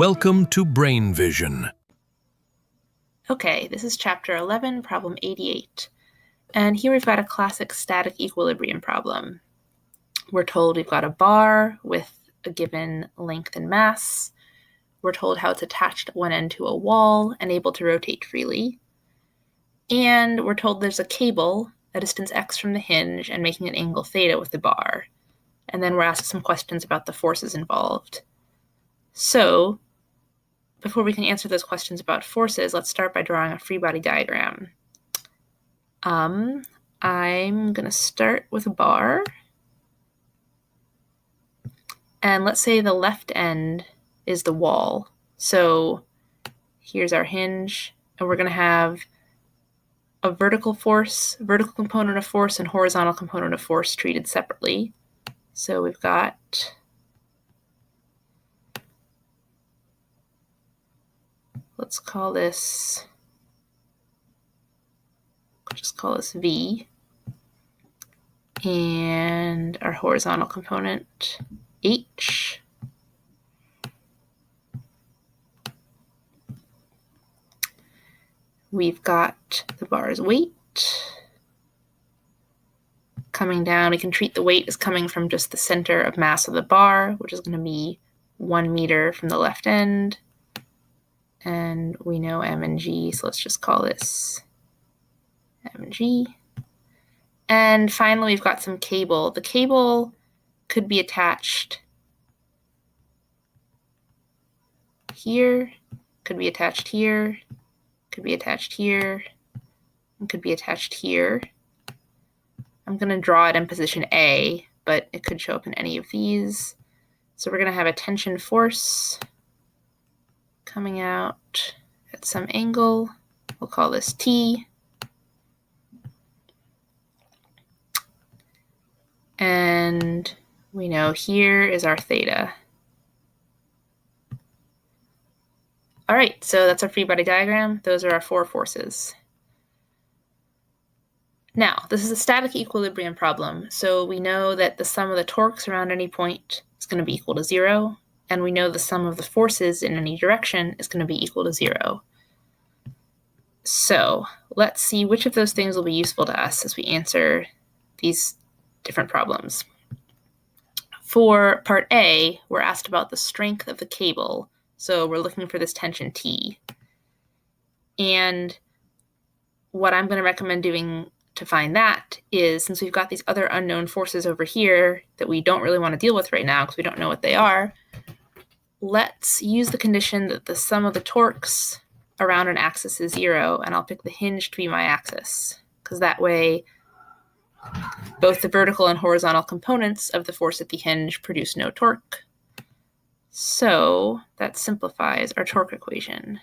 Welcome to Brain Vision. Okay, this is chapter 11, problem 88. And here we've got a classic static equilibrium problem. We're told we've got a bar with a given length and mass. We're told how it's attached at one end to a wall and able to rotate freely. And we're told there's a cable at distance x from the hinge and making an angle theta with the bar. And then we're asked some questions about the forces involved. So, before we can answer those questions about forces, let's start by drawing a free body diagram. I'm going to start with a bar. And let's say the left end is the wall. So here's our hinge, and we're going to have a vertical component of force, and horizontal component of force treated separately. So we've got let's just call this V, and our horizontal component H. We've got the bar's weight. Coming down, we can treat the weight as coming from just the center of mass of the bar, which is going to be 1 meter from the left end. And we know M and G, so let's just call this M and G. And finally, we've got some cable. The cable could be attached here, could be attached here, could be attached here, and could be attached here. I'm going to draw it in position A, but it could show up in any of these. So we're going to have a tension force coming out at some angle. We'll call this T. And we know here is our theta. All right, so that's our free body diagram. Those are our four forces. Now, this is a static equilibrium problem, so we know that the sum of the torques around any point is going to be equal to 0, and we know the sum of the forces in any direction is going to be equal to 0. So let's see which of those things will be useful to us as we answer these different problems. For part A, we're asked about the strength of the cable, so we're looking for this tension T. And what I'm going to recommend doing to find that is, since we've got these other unknown forces over here that we don't really want to deal with right now because we don't know what they are, let's use the condition that the sum of the torques around an axis is 0, and I'll pick the hinge to be my axis, because that way both the vertical and horizontal components of the force at the hinge produce no torque. So that simplifies our torque equation.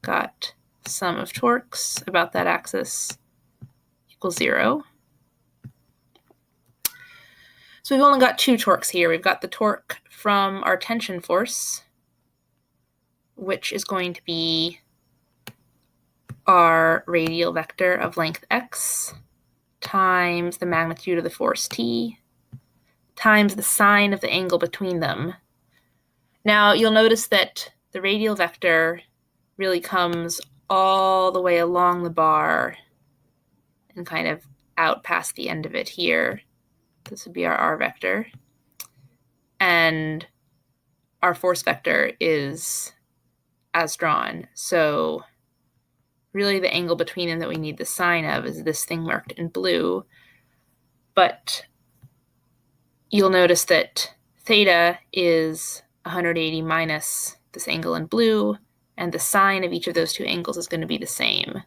Got sum of torques about that axis equals 0. So we've only got two torques here. We've got the torque from our tension force, which is going to be our radial vector of length x times the magnitude of the force T times the sine of the angle between them. Now, you'll notice that the radial vector really comes all the way along the bar and kind of out past the end of it here. This would be our r vector. And our force vector is as drawn. So really the angle between them that we need the sine of is this thing marked in blue. But you'll notice that theta is 180 minus this angle in blue, and the sine of each of those two angles is going to be the same.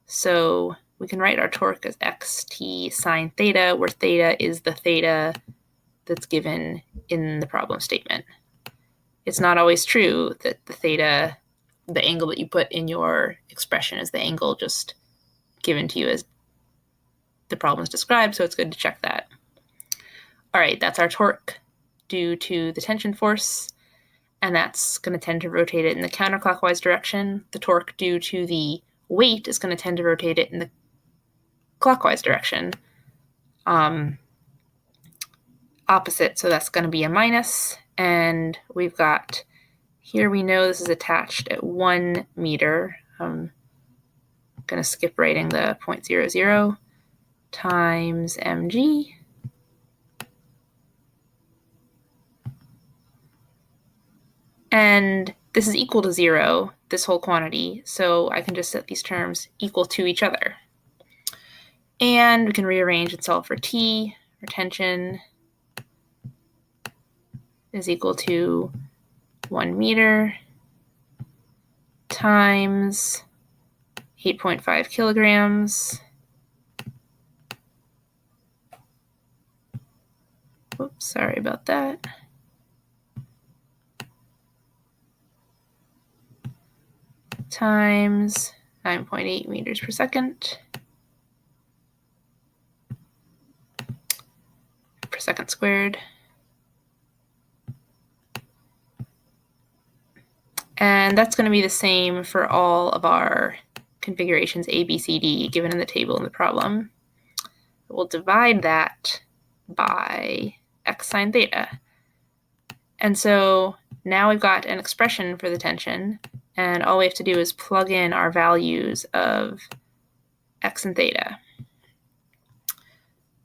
So we can write our torque as xt sine theta, where theta is the theta that's given in the problem statement. It's not always true that the theta, the angle that you put in your expression, is the angle just given to you as the problem is described, so it's good to check that. All right, that's our torque due to the tension force, and that's going to tend to rotate it in the counterclockwise direction. The torque due to the weight is going to tend to rotate it in the clockwise direction. Opposite, so that's going to be a minus, and we've got Here we know this is attached at 1 meter. I'm going to skip writing the 0.00 times mg. And this is equal to 0, this whole quantity, so I can just set these terms equal to each other. And we can rearrange and solve for T. Retention is equal to 1 meter times 8.5 kilograms. Whoops, sorry about that. Times 9.8 meters per second per second squared. And that's going to be the same for all of our configurations A, B, C, D given in the table in the problem. We'll divide that by x sine theta. And so now we've got an expression for the tension, and all we have to do is plug in our values of x and theta.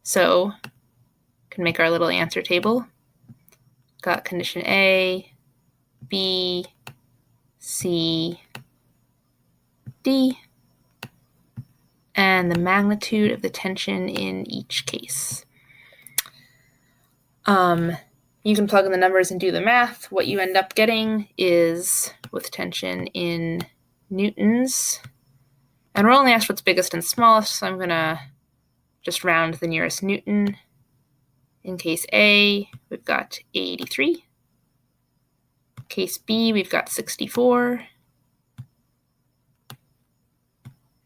So can make our little answer table. Got condition A, B, C, D, and the magnitude of the tension in each case. You can plug in the numbers and do the math. What you end up getting is, with tension in newtons, and we're only asked what's biggest and smallest, so I'm going to just round the nearest newton. In case A, we've got 83. Case B, we've got 64.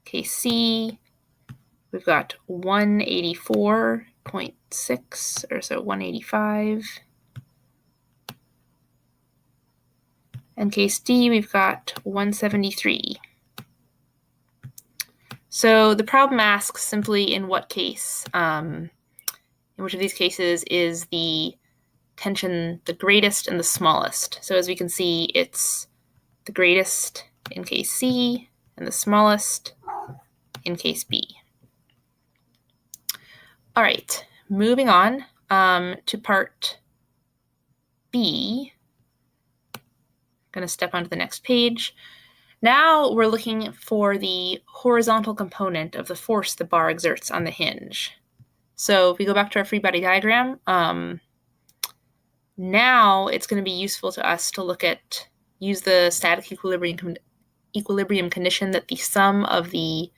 Case C, we've got 184.6, or so 185. And case D, we've got 173. So the problem asks simply in what case, in which of these cases is the tension the greatest and the smallest. So as we can see, it's the greatest in case C and the smallest in case B. All right, moving on to part B. I'm going to step onto the next page. Now we're looking for the horizontal component of the force the bar exerts on the hinge. So if we go back to our free body diagram, now it's going to be useful to us to use the static equilibrium condition that the sum of the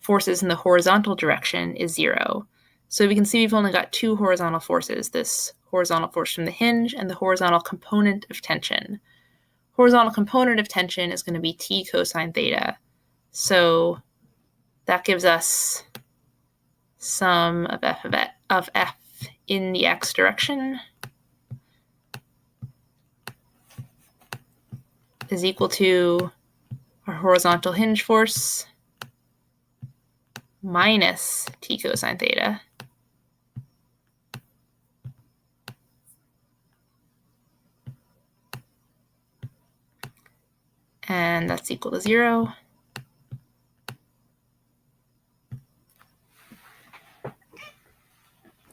forces in the horizontal direction is 0. So we can see we've only got 2 horizontal forces, this horizontal force from the hinge and the horizontal component of tension. Horizontal component of tension is going to be T cosine theta. So that gives us sum of F in the x direction is equal to our horizontal hinge force minus T cosine theta. And that's equal to 0.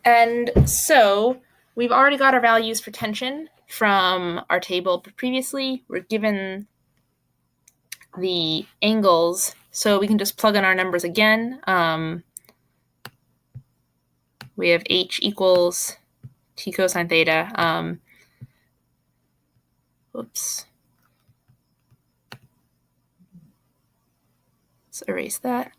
And so we've already got our values for tension from our table previously. We're given the angles, so we can just plug in our numbers again. We have H equals T cosine theta. Whoops. Let's erase that.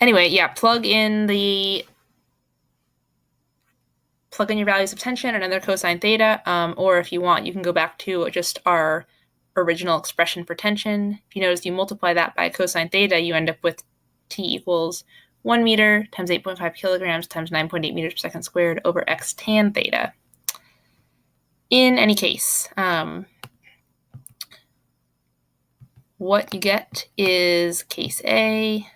Anyway, yeah, plug in your values of tension and another cosine theta, or if you want, you can go back to just our original expression for tension. If you notice, you multiply that by cosine theta, you end up with T equals 1 meter times 8.5 kilograms times 9.8 meters per second squared over x tan theta. In any case, what you get is case A.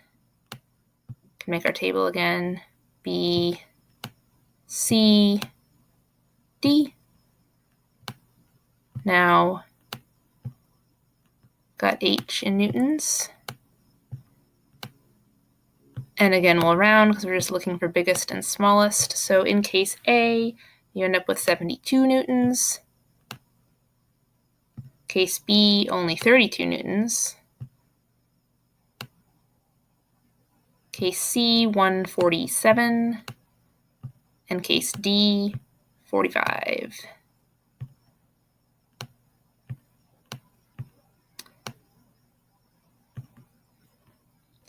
Can make our table again. B, C, D. Now, got H in newtons. And again, we'll round because we're just looking for biggest and smallest. So in case A, you end up with 72 newtons. Case B, only 32 newtons. Case C, 147. And case D, 45.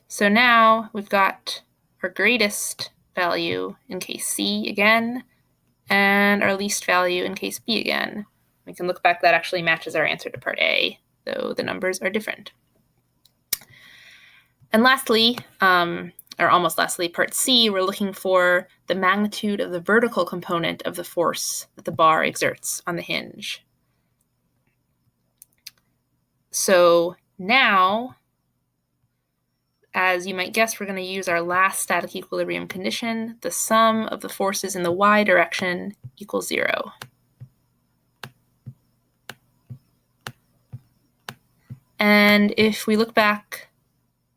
So now we've got our greatest value in case C again, and our least value in case B again. We can look back, that actually matches our answer to part A, though the numbers are different. And lastly, or almost lastly, part C, we're looking for the magnitude of the vertical component of the force that the bar exerts on the hinge. So now, as you might guess, we're going to use our last static equilibrium condition. The sum of the forces in the y direction equals 0. And if we look back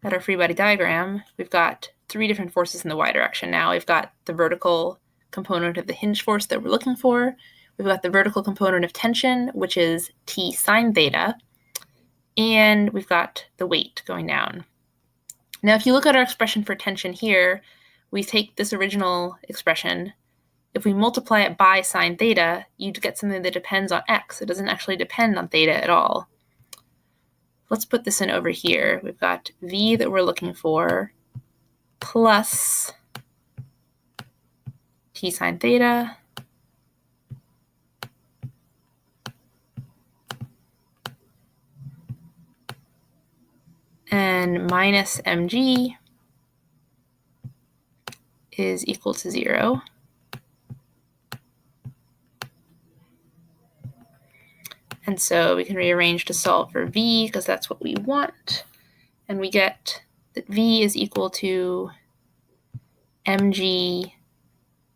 at our free body diagram, we've got 3 different forces in the y direction now. We've got the vertical component of the hinge force that we're looking for. We've got the vertical component of tension, which is T sine theta. And we've got the weight going down. Now, if you look at our expression for tension here, we take this original expression. If we multiply it by sine theta, you get something that depends on x. It doesn't actually depend on theta at all. Let's put this in over here. We've got v that we're looking for plus t sine theta and minus mg is equal to 0. And so we can rearrange to solve for v because that's what we want. And we get that v is equal to mg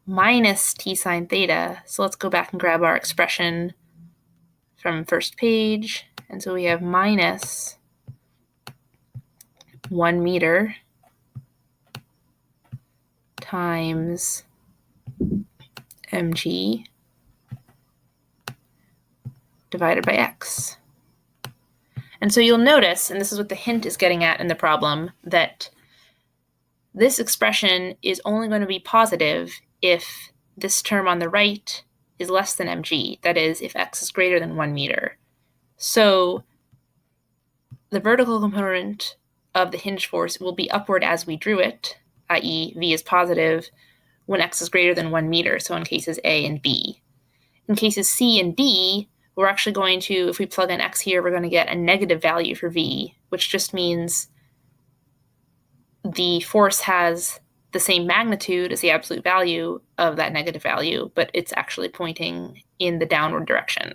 minus t sine theta. So let's go back and grab our expression from first page. And so we have minus 1 meter times mg divided by x. And so you'll notice, and this is what the hint is getting at in the problem, that this expression is only going to be positive if this term on the right is less than mg, that is, if x is greater than 1 meter. So the vertical component of the hinge force will be upward as we drew it, i.e. v is positive when x is greater than 1 meter, so in cases A and B. In cases C and D, we're actually going to, if we plug in x here, we're going to get a negative value for v, which just means the force has the same magnitude as the absolute value of that negative value, but it's actually pointing in the downward direction.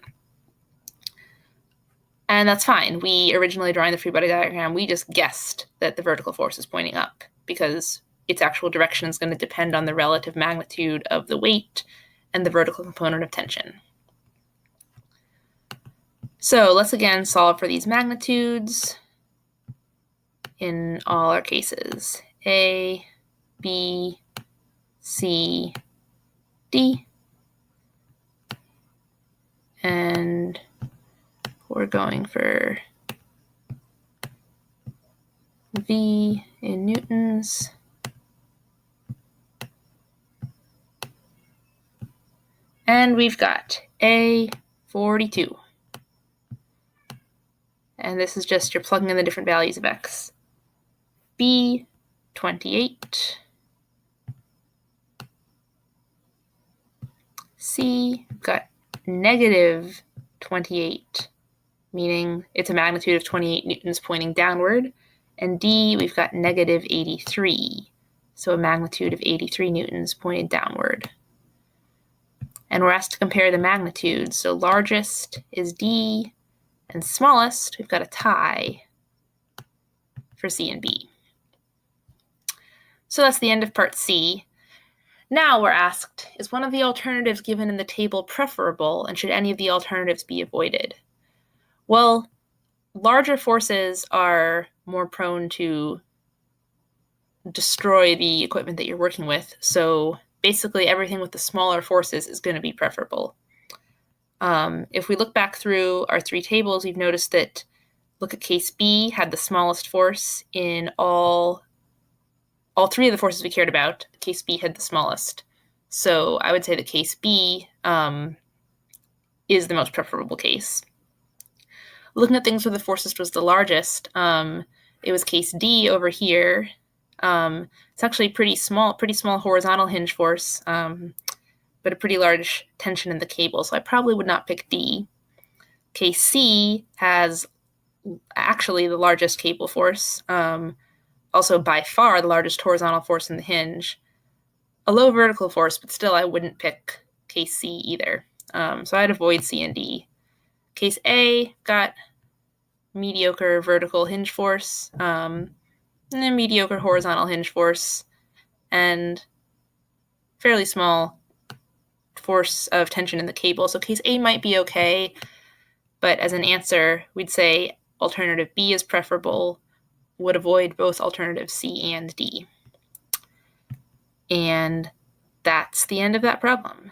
And that's fine. We originally drawing the free body diagram, we just guessed that the vertical force is pointing up because its actual direction is going to depend on the relative magnitude of the weight and the vertical component of tension. So let's again solve for these magnitudes in all our cases. A, B, C, D. And we're going for V in newtons. And we've got A, 42. And this is just you're plugging in the different values of x. B, 28. C, we've got negative 28, meaning it's a magnitude of 28 newtons pointing downward. And D, we've got negative 83, so a magnitude of 83 newtons pointed downward. And we're asked to compare the magnitudes. So largest is D, and smallest, we've got a tie for C and B. So that's the end of part C. Now we're asked, is one of the alternatives given in the table preferable, and should any of the alternatives be avoided? Well, larger forces are more prone to destroy the equipment that you're working with, so basically everything with the smaller forces is going to be preferable. If we look back through our three tables, we've noticed that, look at case B, had the smallest force in all three of the forces we cared about. Case B had the smallest. So I would say that case B is the most preferable case. Looking at things where the force was the largest, it was case D over here. It's actually pretty small horizontal hinge force, but a pretty large tension in the cable, so I probably would not pick D. Case C has actually the largest cable force, also by far the largest horizontal force in the hinge. A low vertical force, but still I wouldn't pick case C either. So I'd avoid C and D. Case A got mediocre vertical hinge force, and a mediocre horizontal hinge force, and fairly small force of tension in the cable. So case A might be okay, but as an answer, we'd say alternative B is preferable, would avoid both alternative C and D. And that's the end of that problem.